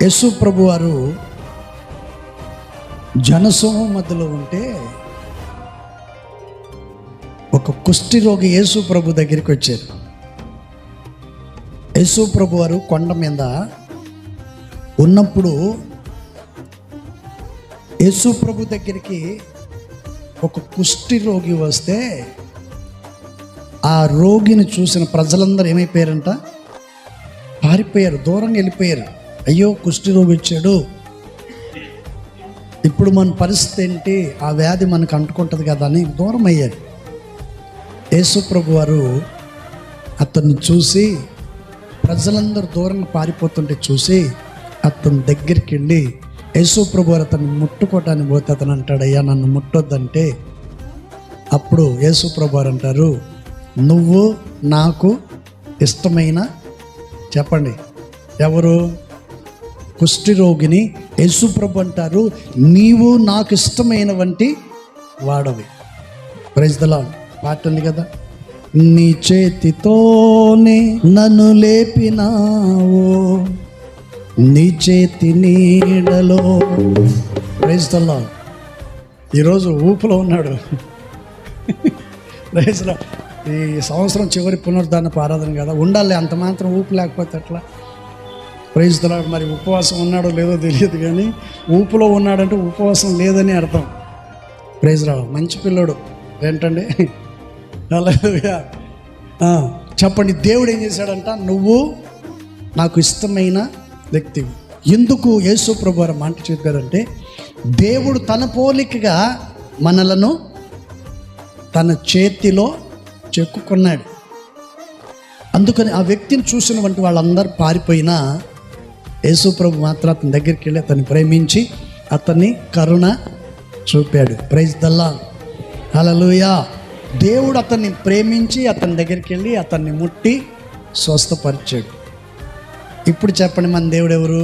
యేసు ప్రభు వారు జనసమూహం మధ్యలో ఉంటే ఒక కుష్టి రోగి యేసు ప్రభు దగ్గరికి వచ్చారు. యేసు ప్రభు వారు కొండ మీద ఉన్నప్పుడు యేసు ప్రభు దగ్గరికి ఒక కుష్టి రోగి వస్తే ఆ రోగిని చూసిన ప్రజలందరూ ఏమైపోయారంట? పారిపోయారు, దూరంగా వెళ్ళిపోయారు. అయ్యో, కుష్టి రోగి వచ్చాడు, ఇప్పుడు మన పరిస్థితి ఏంటి, ఆ వ్యాధి మనకు అంటుకుంటుంది కదా అని దూరం అయ్యారు. యేసు ప్రభు వారు అతన్ని చూసి, ప్రజలందరూ దూరంగా పారిపోతుంటే చూసి అతని దగ్గరికి వెళ్ళి యేసు ప్రభు వారు అతన్ని ముట్టుకోవటానికి పోతే అతను అంటాడు, అయ్యా నన్ను ముట్టొద్దంటే అప్పుడు యేసు ప్రభు వారు అంటారు, నువ్వు నాకు ఇష్టమైన, చెప్పండి ఎవరు? కుష్టి రోగిని యేసు ప్రభు అంటారు, నీవు నాకు ఇష్టమైన వంటి వాడవి. Praise the lord. పాట ఉంది కదా, నీ చేతితోనే నన్ను లేపినావు, నీ చేతి నీడలో. Praise the lord. ఈరోజు ఊపులో ఉన్నాడు. Praise the lord. ఈ సంవత్సరం చివరి పునరుద్ధానపు ఆరాధన కదా, ఉండాలి. అంత మాత్రం ఊపు లేకపోతే ఎట్లా? Praise the lord. మరి ఉపవాసం ఉన్నాడో లేదో తెలియదు, కానీ ఊపులో ఉన్నాడంటే ఉపవాసం లేదని అర్థం. Praise the lord. మంచి పిల్లోడు ఏంటండి. హల్లెలూయా. చెప్పండి, దేవుడు ఏం చేశాడంట? నువ్వు నాకు ఇష్టమైన వ్యక్తివి. ఎందుకు యేసు ప్రభు వారు మాట చెప్పారంటే, దేవుడు తన పోలికగా మనలను తన చేతిలో చెక్కుకున్నాడు. అందుకని ఆ వ్యక్తిని చూసినటువంటి వాళ్ళందరూ పారిపోయినా యేసు ప్రభు మాత్రం అతని దగ్గరికి వెళ్ళి అతన్ని ప్రేమించి అతన్ని కరుణ చూపాడు. Praise the Lord. హల్లెలూయా. దేవుడు అతన్ని ప్రేమించి అతని దగ్గరికి వెళ్ళి అతన్ని ముట్టి స్వస్థపరిచాడు. ఇప్పుడు చెప్పండి, మన దేవుడు ఎవరు?